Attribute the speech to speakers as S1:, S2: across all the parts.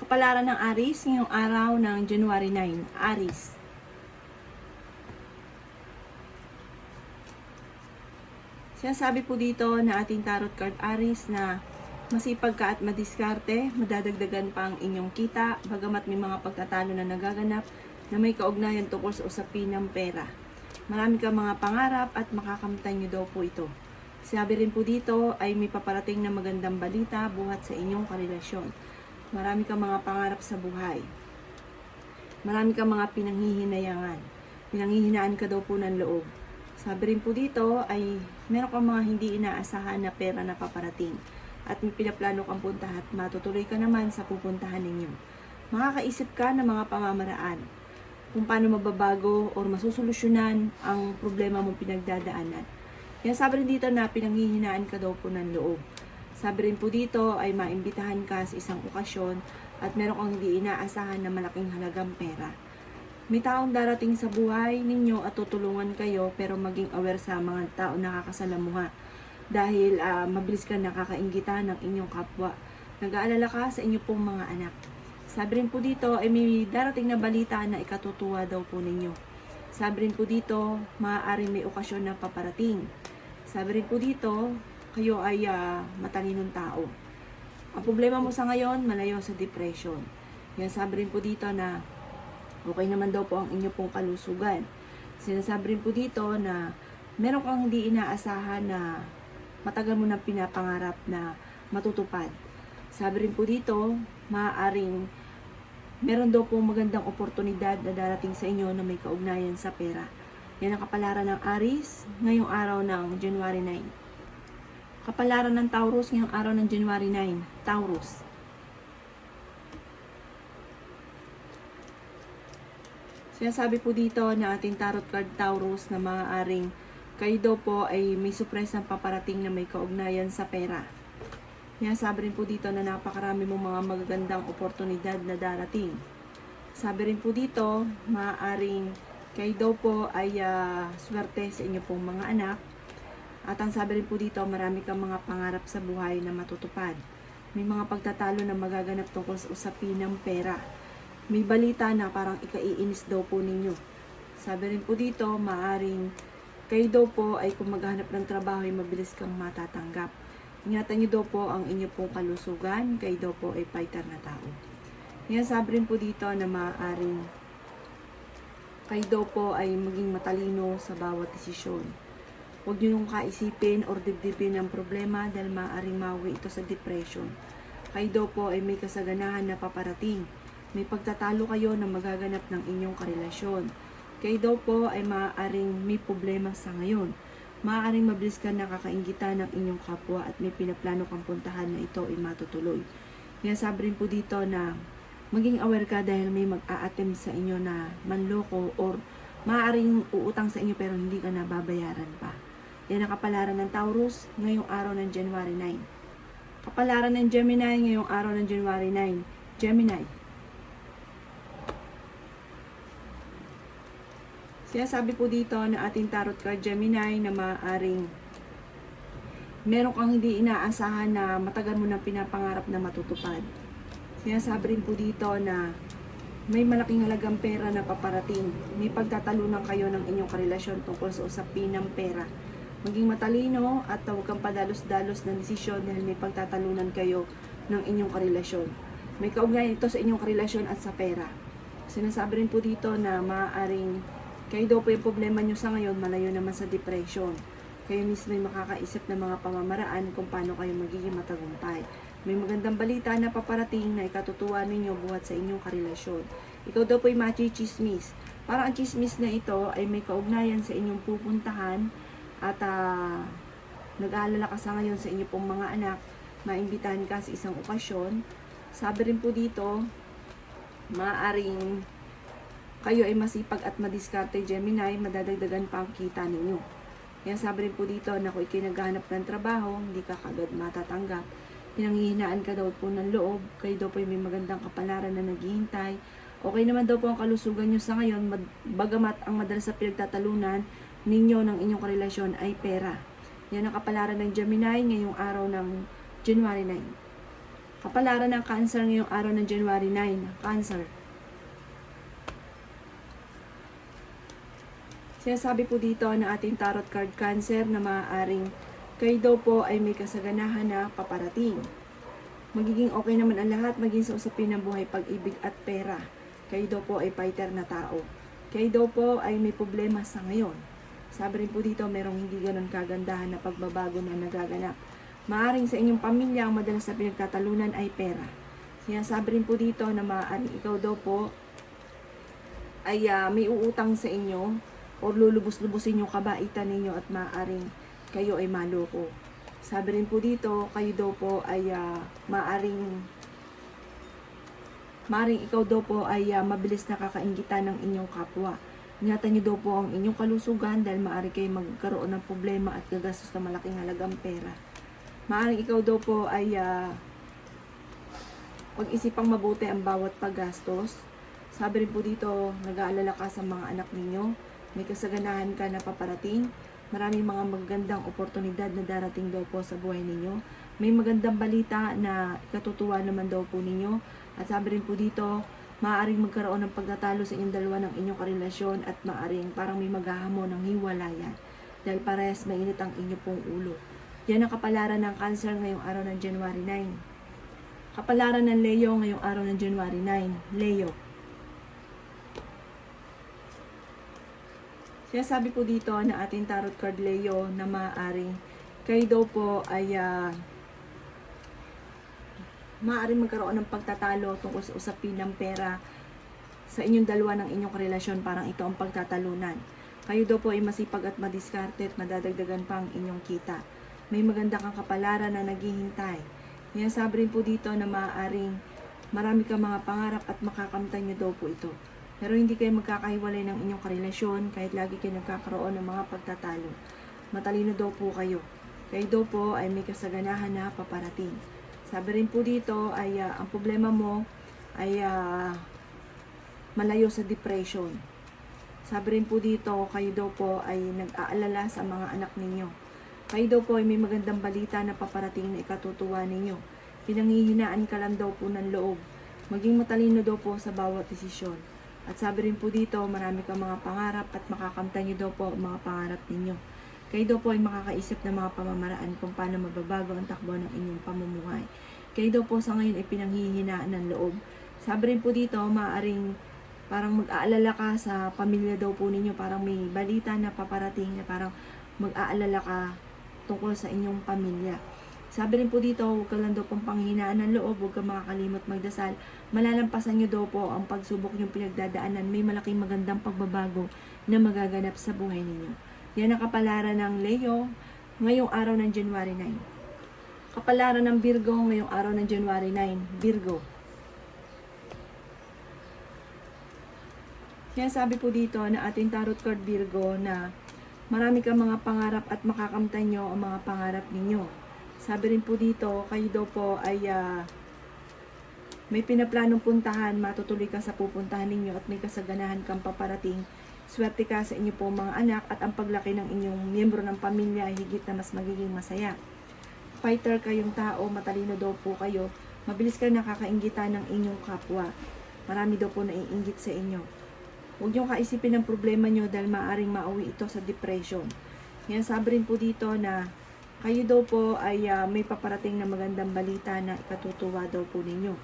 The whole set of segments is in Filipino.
S1: Kapalaran ng Aries ngayong araw ng January 9. Aries. Sinasabi po dito na ating tarot card Aries na masipag ka at madiskarte, madadagdagan pa ang inyong kita, bagamat may mga pagtatalo na nagaganap na may kaugnayan tungkol sa usapin ng pera. Marami kang mga pangarap at makakamtan nyo daw po ito. Sinabi rin po dito ay may paparating na magandang balita buhat sa inyong karelasyon. Marami kang mga pangarap sa buhay. Marami kang mga pinanghihinayangan. Pinanghihinaan ka daw po ng loob. Sabi rin po dito ay meron kang mga hindi inaasahan na pera na paparating. At may pinaplano kang puntahan at matutuloy ka naman sa pupuntahan ninyo. Makakaisip ka ng mga pamamaraan kung paano mababago o masusolusyonan ang problema mong pinagdadaanan. Kaya sabi rin dito na pinanghihinaan ka daw po ng loob. Sabi rin po dito ay maimbitahan ka sa isang okasyon at meron kang hindi inaasahan na malaking halagang pera. May taong darating sa buhay ninyo at tutulungan kayo pero maging aware sa mga tao nakakasalamuha dahil mabilis ka nakakainggitan ng inyong kapwa. Nag-aalala ka sa inyo pong mga anak. Sabi rin po dito ay may darating na balita na ikatutuwa daw po ninyo. Sabi rin po dito maaaring may okasyon na paparating. Sabi rin po dito kayo ay matalinong tao. Ang problema mo sa ngayon, malayo sa depression. Yan, sabi rin po dito na okay naman daw po ang inyo pong kalusugan. Sinasabi rin po dito na meron kang hindi inaasahan na matagal mo nang pinapangarap na matutupad. Sabi rin po dito, maaaring meron daw po magandang oportunidad na darating sa inyo na may kaugnayan sa pera. Yan ang kapalaran ng Aries ngayong araw ng January 9. Kapalaran ng Taurus ngayong araw ng January 9. Taurus. Sinasabi po dito na ating tarot card Taurus na maaaring kayo daw po ay may surpresang paparating na may kaugnayan sa pera. Sinasabi rin po dito na napakarami mong mga magagandang oportunidad na darating. Sabi rin po dito, maaaring kayo daw po ay swerte sa inyo pong mga anak. At ang sabi rin po dito, marami kang mga pangarap sa buhay na matutupad. May mga pagtatalo na magaganap tungkol sa usapin ng pera. May balita na parang ikaiinis daw po ninyo. Sabi rin po dito, maaring kayo daw po ay kung maghanap ng trabaho ay mabilis kang matatanggap. Ingatan niyo daw po ang inyo pong kalusugan, kayo daw po ay fighter na tao. Ngayon sabi rin po dito na maaring kayo daw po ay maging matalino sa bawat desisyon. Huwag nyo nung kaisipin o dibdibin ang problema dahil maaaring mawi ito sa depression. Kayo daw po ay may kasaganahan na paparating. May pagtatalo kayo na magaganap ng inyong karelasyon. Kayo daw po ay maaaring may problema sa ngayon. Maaaring mabilis ka nakakainggitan ng inyong kapwa at may pinaplano kang puntahan na ito ay matutuloy. Kaya sabi rin po dito na maging aware ka dahil may mag-a-attempt sa inyo na manloko or maaaring uutang sa inyo pero hindi ka na babayaran pa. Yan ang kapalaran ng Taurus ngayong araw ng January 9. Kapalaran ng Gemini ngayong araw ng January 9. Gemini. Sinasabi po dito na ating tarot card Gemini na maaaring meron kang hindi inaasahan na matagal mo nang pinapangarap na matutupad. Sinasabi rin po dito na may malaking halagang pera na paparating. May pagtatalunan kayo ng inyong karelasyon tungkol sa usapin ng pera. Maging matalino at huwag kang padalos-dalos ng desisyon dahil may pagtatalunan kayo ng inyong karelasyon. May kaugnayan ito sa inyong karelasyon at sa pera. Sinasabi rin po dito na maaaring kayo daw po yung problema nyo sa ngayon malayo naman sa depression. Kayo mismo ay makakaisip ng mga pamamaraan kung paano kayo magiging matagumpay. May magandang balita na paparating na ikatutuwa ninyo buhat sa inyong karelasyon. Ikaw daw po ay machichismis. Parang ang chismis na ito ay may kaugnayan sa inyong pupuntahan at nag-aalala ka sa ngayon sa inyong pong mga anak. Maimbitahan ka sa isang okasyon. Sabi rin po dito, maaaring kayo ay masipag at madiskarte Gemini, madadagdagan pa ang kita ninyo. Kaya sabi rin po dito na kung ikay naghahanap ng trabaho, hindi ka kagad matatanggap. Pinanghihinaan ka daw po ng loob, kayo daw po may magandang kapalaran na naghihintay. Okay naman daw po ang kalusugan nyo sa ngayon, bagamat ang madalas sa pinagtatalunan ninyo ng inyong karelasyon ay pera. Yan ang kapalaran ng Gemini ngayong araw ng January 9. Kapalaran ng Cancer ngayong araw ng January 9. Cancer. Sinasabi po dito na ating tarot card Cancer na maaaring kayo daw po ay may kasaganahan na paparating. Magiging okay naman ang lahat, maging sa usapin ng buhay, pag-ibig at pera. Kayo daw po ay fighter na tao. Kayo daw po ay may problema sa ngayon. Sabi rin po dito, merong hindi ganun kagandahan na pagbabago na nagaganap. Maaring sa inyong pamilya, ang madalas na pinagtatalunan ay pera. Sinasabi rin po dito na maaaring ikaw daw po ay may uutang sa inyo o lulubos-lubusin yung kabaitan ninyo at maaaring kayo ay maloko. Sabi rin po dito, kayo daw po ay maaring ikaw daw po ay mabilis nakakainggitan ng inyong kapwa. Ingatan niyo daw po ang inyong kalusugan dahil maaari kayo magkaroon ng problema at gagastos na malaking halagang pera. Maaring ikaw daw po ay pag-isipang mabuti ang bawat paggastos. Sabi rin po dito, nag-aalala ka sa mga anak ninyo. May kasaganahan ka na paparating. Maraming mga magandang oportunidad na darating daw po sa buhay ninyo. May magandang balita na ikatutuwa naman daw po ninyo. At sabi rin po dito, maaaring magkaroon ng pagtatalo sa inyong dalawa ng inyong karelasyon at maaaring parang may maghahamon ng hiwalayan. Dahil parehas mainit ang inyo pong ulo. Yan ang kapalaran ng Cancer ngayong araw ng January 9. Kapalaran ng Leo ngayong araw ng January 9. Leo. Sinasabi po dito na ating tarot card Leo na maaaring kayo daw po ay maaaring magkaroon ng pagtatalo tungkol sa usapin ng pera sa inyong dalawa ng inyong relasyon. Parang ito ang pagtatalunan. Kayo daw po ay masipag at madiskarte at madadagdagan pa ang inyong kita. May maganda kang kapalaran na naghihintay. Sinasabi rin po dito na maaaring marami kang mga pangarap at makakamtan nyo daw po ito. Pero hindi kayo magkakahiwalay ng inyong karelasyon kahit lagi kayo nagkakaroon ng mga pagtatalo. Matalino daw po kayo. Kayo daw po ay may kasaganahan na paparating. Sabi rin po dito ay ang problema mo ay malayo sa depression. Sabi rin po dito, kayo daw po ay nag-aalala sa mga anak ninyo. Kayo daw po ay may magandang balita na paparating na ikatutuwa ninyo. Pinanghihinaan ka lang daw po ng loob. Maging matalino daw po sa bawat desisyon. At sabi rin po dito, marami kang mga pangarap at makakamtan nyo daw po ang mga pangarap ninyo. Kayo daw po ay makakaisip ng mga pamamaraan kung paano mababago ang takbo ng inyong pamumuhay. Kayo daw po sa ngayon ay pinanghihinaan ng loob. Sabi rin po dito, maaaring parang mag-aalala ka sa pamilya daw po ninyo. Parang may balita na paparating na parang mag-aalala ka tungkol sa inyong pamilya. Sabi rin po dito, huwag ka lang daw pong panghinaan ng loob, huwag ka makakalimot magdasal. Malalampasan nyo daw po ang pagsubok yung pinagdadaanan. May malaking magandang pagbabago na magaganap sa buhay ninyo. Yan ang kapalaran ng Leo ngayong araw ng January 9. Kapalaran ng Virgo ngayong araw ng January 9. Virgo. Sinasabi po dito na ating tarot card Virgo na marami kang mga pangarap at makakamtan nyo ang mga pangarap ninyo. Sabi rin po dito, kayo daw po ay may pinaplanong puntahan, matutuloy ka sa pupuntahan ninyo at may kasaganahan kang paparating. Swerte ka sa inyo po mga anak at ang paglaki ng inyong miyembro ng pamilya ay higit na mas magiging masaya. Fighter kayong tao, matalino daw po kayo, mabilis kayo nakakainggitan ng inyong kapwa. Marami daw po naiinggit sa inyo. Huwag niyong kaisipin ang problema nyo dahil maaaring mauwi ito sa depression. Yan, sabi rin po dito na kayo daw po ay may paparating na magandang balita na ikatutuwa daw po ninyo.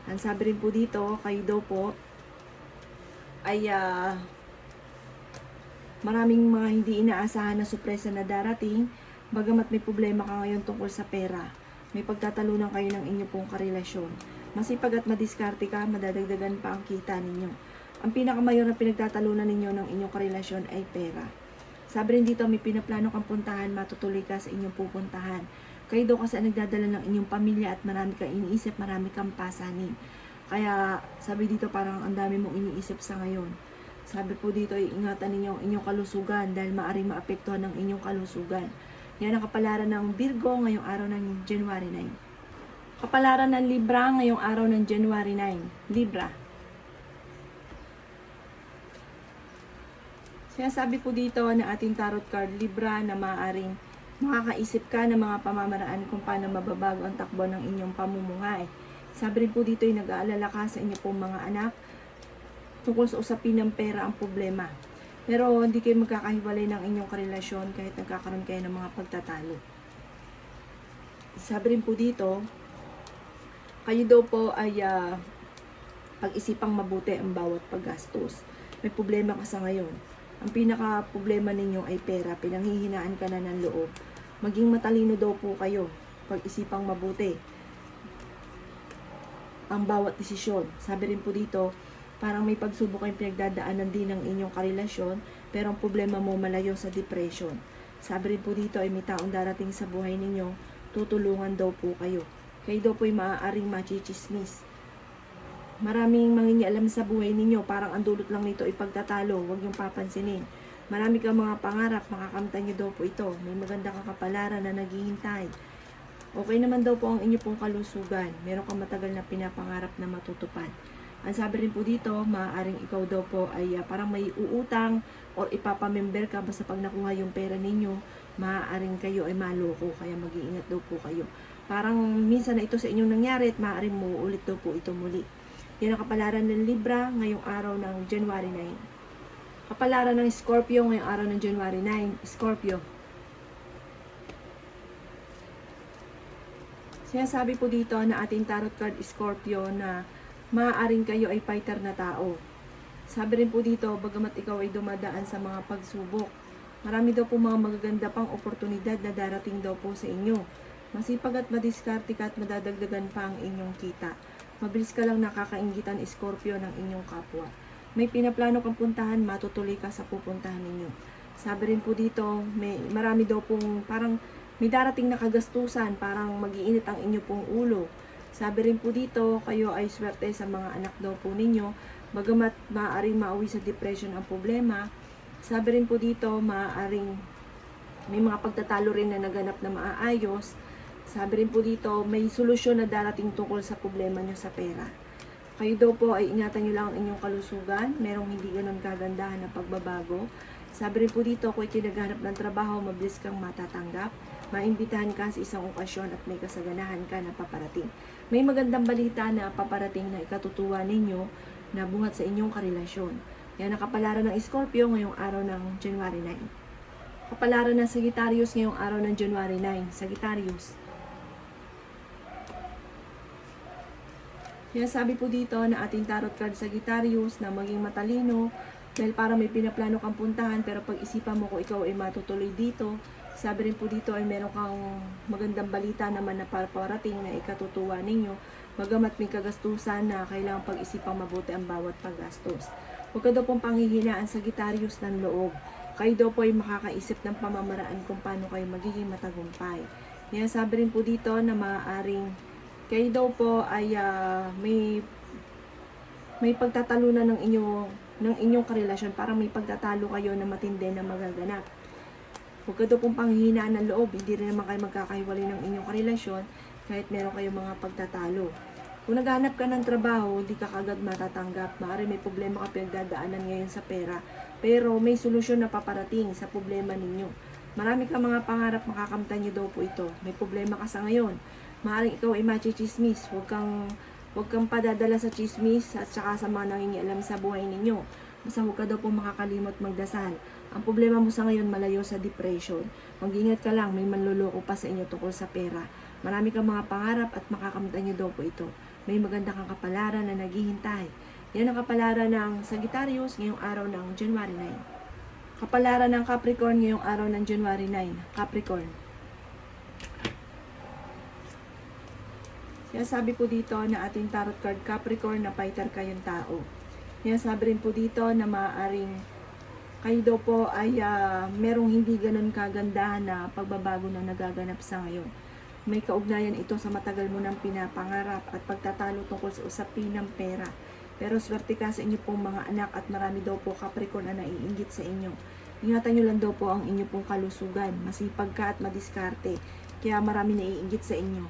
S1: Ang sabi rin po dito, kayo daw po ay maraming mga hindi inaasahan na sorpresa na darating. Bagamat may problema ka ngayon tungkol sa pera, may pagtatalunan kayo ng inyo pong karelasyon. Masipag at madiskarte ka, madadagdagan pa ang kita ninyo. Ang pinakamayor na pinagtatalunan ninyo ng inyong karelasyon ay pera. Sabi rin dito, may pinaplano kang puntahan, matutuloy ka sa inyong pupuntahan. Kayo daw kasi nagdadala ng inyong pamilya at marami kang iniisip, marami kang pasanin. Kaya sabi dito parang ang dami mong iniisip sa ngayon. Sabi po dito, ingatan ninyo ang inyong kalusugan dahil maaaring maapektuhan ng inyong kalusugan. Yan ang kapalaran ng Virgo ngayong araw ng January 9. Kapalaran ng Libra ngayong araw ng January 9. Libra. Sinasabi po dito na ating tarot card Libra na maaaring Makakaisip ka ng mga pamamaraan kung paano mababago ang takbo ng inyong pamumuhay. Sabi rin po dito ay nag-aalala ka sa inyo pong mga anak tungkol sa usapin ng pera ang problema. Pero hindi kayo magkakahiwalay ng inyong karelasyon kahit nagkakaroon kayo ng mga pagtatalo. Sabi rin po dito, kayo daw po ay pag-isipang mabuti ang bawat paggastos. May problema ka sa ngayon. Ang pinaka-problema ninyo ay pera. Pinanghihinaan ka na ng loob. Maging matalino daw po kayo. Pag-isipang mabuti ang bawat desisyon. Sabi rin po dito, parang may pagsubok kayong pinagdadaanan din ng inyong karelasyon, pero ang problema mo malayo sa depression. Sabi rin po dito ay may taong darating sa buhay ninyo, tutulungan daw po kayo. Kayo daw po ay maaaring machichismis. Maraming mangingialam sa buhay ninyo, parang ang dulot lang nito ay pagtatalo, huwag niyong papansinin. Marami kang mga pangarap, makakamtan niyo daw po ito. May magandang kakapalaran na naghihintay. Okay naman daw po ang inyo pong kalusugan. Meron kang matagal na pinapangarap na matutupad. Ang sabi rin po dito, maaaring ikaw daw po ay parang may uutang or ipapamember ka basta pag nakuha yung pera ninyo, maaaring kayo ay maloko, kaya mag-iingat daw po kayo. Parang minsan na ito sa inyong nangyari at maaaring muulit daw po ito muli. Yan ang kapalaran ng Libra ngayong araw ng January 9. Kapalaran ng Scorpio ngayong araw ng January 9. Scorpio. Sinasabi po dito na ating tarot card Scorpio na maaaring kayo ay fighter na tao. Sabi rin po dito, bagamat ikaw ay dumadaan sa mga pagsubok, marami daw po mga magaganda pang oportunidad na darating daw po sa inyo. Masipag at madiskarte ka at madadagdagan pa ang inyong kita. Mabilis ka lang nakakainggitan Scorpio ng inyong kapwa. May pinaplano kang puntahan, matutuloy ka sa pupuntahan ninyo. Sabi rin po dito, marami daw pong parang may darating na kagastusan, parang mag-iinit ang inyo pong ulo. Sabi rin po dito, kayo ay swerte sa mga anak daw po ninyo, bagamat maaaring mauwi sa depression ang problema. Sabi rin po dito, maaaring may mga pagtatalo rin na naganap na maaayos. Sabi rin po dito, may solusyon na darating tungkol sa problema nyo sa pera. Kayo daw po ay ingatan nyo lang ang inyong kalusugan, merong hindi ganun kagandahan na pagbabago. Sabi rin po dito, kung itinaghanap ng trabaho, mabilis kang matatanggap. Maimbitahan ka sa isang okasyon at may kasaganahan ka na paparating. May magandang balita na paparating na ikatutuwa ninyo na buhat sa inyong karelasyon. Yan ang kapalaran ng Scorpio ngayong araw ng January 9. Kapalaran ng Sagittarius ngayong araw ng January 9. Sagittarius. Yan sabi po dito na ating tarot card Sagittarius na maging matalino dahil para may pinaplano kang puntahan pero pag-isipan mo kung ikaw ay matutuloy dito. Sabi rin po dito ay meron kang magandang balita naman na parating na ikatutuwa ninyo. Bagamat may kagastusan na kailangang pag-isipang mabuti ang bawat paggastos. Huwag ka daw pong panghihinaan sa Sagittarius ng loob. Kayo daw po ay makakaisip ng pamamaraan kung paano kayo magiging matagumpay. Kaya sabi rin po dito na maaaring kayo daw po ay may pagtatalunan ng inyong karelasyon. Parang may pagtatalo kayo na matindi na magaganap. Huwag ka daw pong panghihinaan ng loob, hindi rin naman kayo magkakahiwalay ng inyong karelasyon kahit meron kayong mga pagtatalo. Kung naghanap ka ng trabaho, hindi ka kagad matatanggap. Maaari may problema ka pinagdadaanan ngayon sa pera, pero may solusyon na paparating sa problema ninyo. Marami ka mga pangarap, makakamtan nyo daw po ito. May problema ka sa ngayon. Maaaring ikaw ay machichismis. Huwag kang padadala sa chismis at saka sa mga nangingialam sa buhay ninyo. Basta huwag ka daw po makakalimot magdasal. Ang problema mo sa ngayon malayo sa depression. Mag-ingat ka lang, may manluloko pa sa inyo tungkol sa pera. Marami kang mga pangarap at makakamtan nyo daw po ito. May maganda kang kapalaran na naghihintay. Yan ang kapalaran ng Sagittarius ngayong araw ng January 9. Kapalaran ng Capricorn ngayong araw ng January 9. Capricorn. Sabi po dito na ating tarot card Capricorn na fighter kayong tao. Sabi rin po dito na maaaring kayo daw po ay merong hindi ganun kagandahan na pagbabago na nagaganap sa ngayon. May kaugnayan ito sa matagal mo ng pinapangarap at pagtatalo tungkol sa usapin ng pera. Pero swerte ka sa inyo pong mga anak at marami daw po Capricorn na naiinggit sa inyo. Ingatan nyo lang daw po ang inyo pong kalusugan. Masipag ka at madiskarte. Kaya marami naiinggit sa inyo.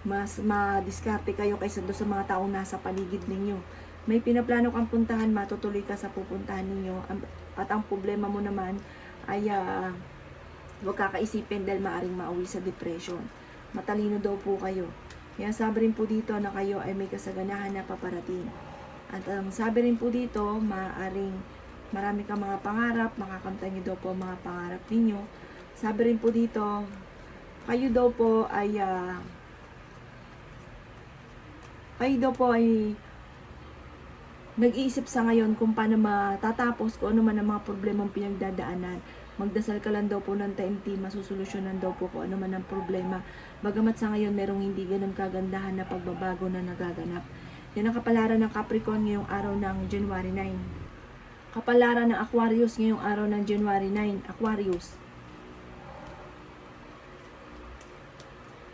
S1: Mas madiskarte kayo kaysa doon sa mga taong nasa paligid ninyo. May pinaplano kang puntahan, matutuloy ka sa pupuntahan ninyo. At ang problema mo naman ay Huwag kakaisipin dahil maaring mauwi sa depression. Matalino daw po kayo. Kaya sabi rin po dito na kayo ay may kasaganahan na paparating. At ang sabi rin po dito, maaring marami kang mga pangarap, makakamtan niyo daw po ang mga pangarap ninyo. Sabi rin po dito, kayo daw po ay nag-iisip sa ngayon kung paano matatapos, kung ano man ang mga problemang pinagdadaanan. Magdasal ka lang daw po ng taimtim, masusolusyonan daw po kung ano man ang problema. Bagamat sa ngayon merong hindi ganun kagandahan na pagbabago na nagaganap. Yan ang kapalaran ng Capricorn ngayong araw ng January 9. Kapalaran ng Aquarius ngayong araw ng January 9. Aquarius.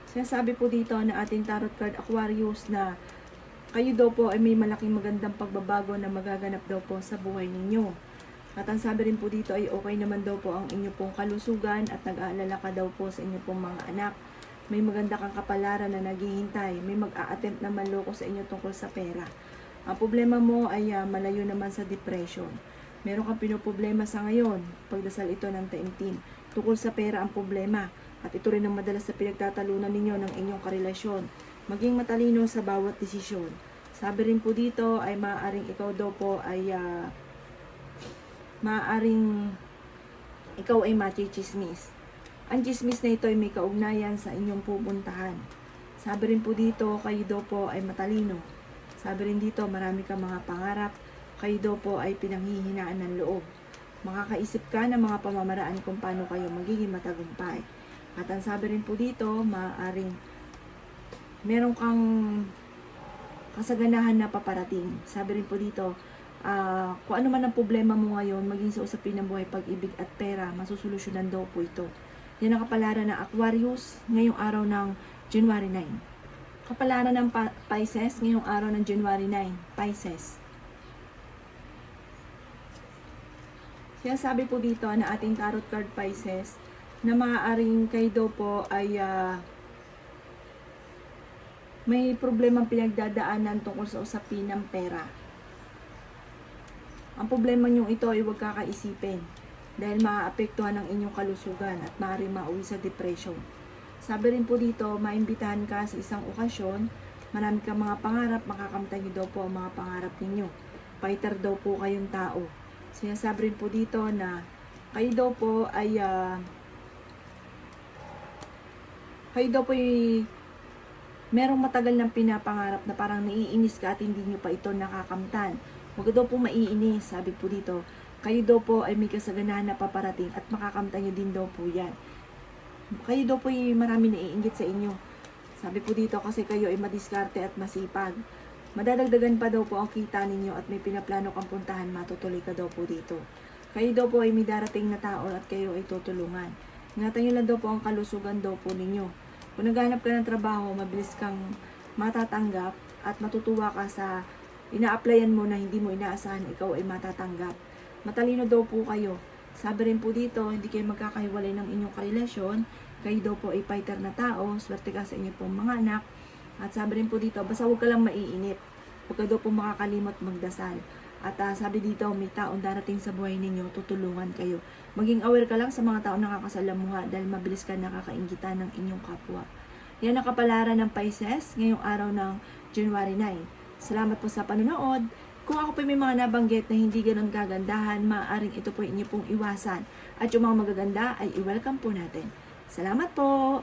S1: Sinasabi po dito na ating tarot card Aquarius na kayo daw po ay may malaking magandang pagbabago na magaganap daw po sa buhay ninyo. At ang sabi rin po dito ay okay naman daw po ang inyo pong kalusugan at nag-aalala ka daw po sa inyo pong mga anak. May maganda kang kapalaran na naghihintay. May mag-a-attempt na manloko sa inyo tungkol sa pera. Ang problema mo ay malayo naman sa depression. Meron kang pinoproblema sa ngayon. Pagdasal ito ng taimtim. Tungkol sa pera ang problema. At ito rin ang madalas sa pinagtatalunan ninyo ng inyong karelasyon. Maging matalino sa bawat desisyon. Sabi rin po dito ay maaaring ikaw daw po ay ikaw ay machichismis. Ang chismis na ito ay may kaugnayan sa inyong pupuntahan. Sabi rin po dito, kayo daw po ay matalino. Sabi rin dito, marami kang mga pangarap. Kayo daw po ay pinanghihinaan ng loob. Makakaisip ka ng mga pamamaraan kung paano kayo magiging matagumpay. At ang sabi rin po dito, maaaring meron kang kasaganahan na paparating. Sabi rin po dito, kung ano man ang problema mo ngayon, maging sa usapin ng buhay, pag-ibig at pera, masusolusyonan daw po ito. Yan ang kapalaran ng Aquarius ngayong araw ng January 9. Kapalaran ng Pisces ngayong araw ng January 9. Pisces. Sinasabi po dito na ating tarot card Pisces na maaaring kayo daw po ay may problemang pinagdadaanan tungkol sa usapin ng pera. Ang problema nyo ito ay huwag kakaisipin dahil maaapektuhan ang inyong kalusugan at maaaring mauwi sa depression. Sabi rin po dito, maimbitahan ka sa isang okasyon, marami kang mga pangarap, makakamtan nyo daw po ang mga pangarap ninyo. Fighter daw po kayong tao. Sinasabi rin po dito na kayo daw po ay merong matagal ng pinapangarap na parang naiinis ka at hindi nyo pa ito nakakamtan. Huwag daw po maiinis, sabi po dito. Kayo daw po ay may kasaganahan na paparating at makakamtan nyo din daw po yan. Kayo daw po ay marami naiinggit sa inyo. Sabi po dito kasi kayo ay madiskarte at masipag. Madadagdagan pa daw po ang kita ninyo at may pinaplano kang puntahan, matutuloy ka daw po dito. Kayo daw po ay may darating na tao at kayo ay tutulungan. Ingatan nyo lang daw po ang kalusugan daw po ninyo. Kung naghahanap ka ng trabaho, mabilis kang matatanggap at matutuwa ka sa ina-applyan mo na hindi mo inaasahan ikaw ay matatanggap. Matalino daw po kayo. Sabi rin po dito, hindi kayo magkakahiwalay ng inyong karelasyon. Kayo daw po ay fighter na tao. Swerte ka sa inyo pong mga anak. At sabi rin po dito, basta huwag ka lang maiinip. Huwag ka daw po makakalimot magdasal. At sabi dito, may taong darating sa buhay ninyo, tutulungan kayo. Maging aware ka lang sa mga taong nakakasalamuha dahil mabilis ka nakakainggitan ng inyong kapwa. Yan ang kapalaran ng Pisces ngayong araw ng January 9. Salamat po sa panonood. Kung ako po may mga nabanggit na hindi ganun kagandahan, maaaring ito po inyo pong iwasan. At yung mga magaganda ay i-welcome po natin. Salamat po!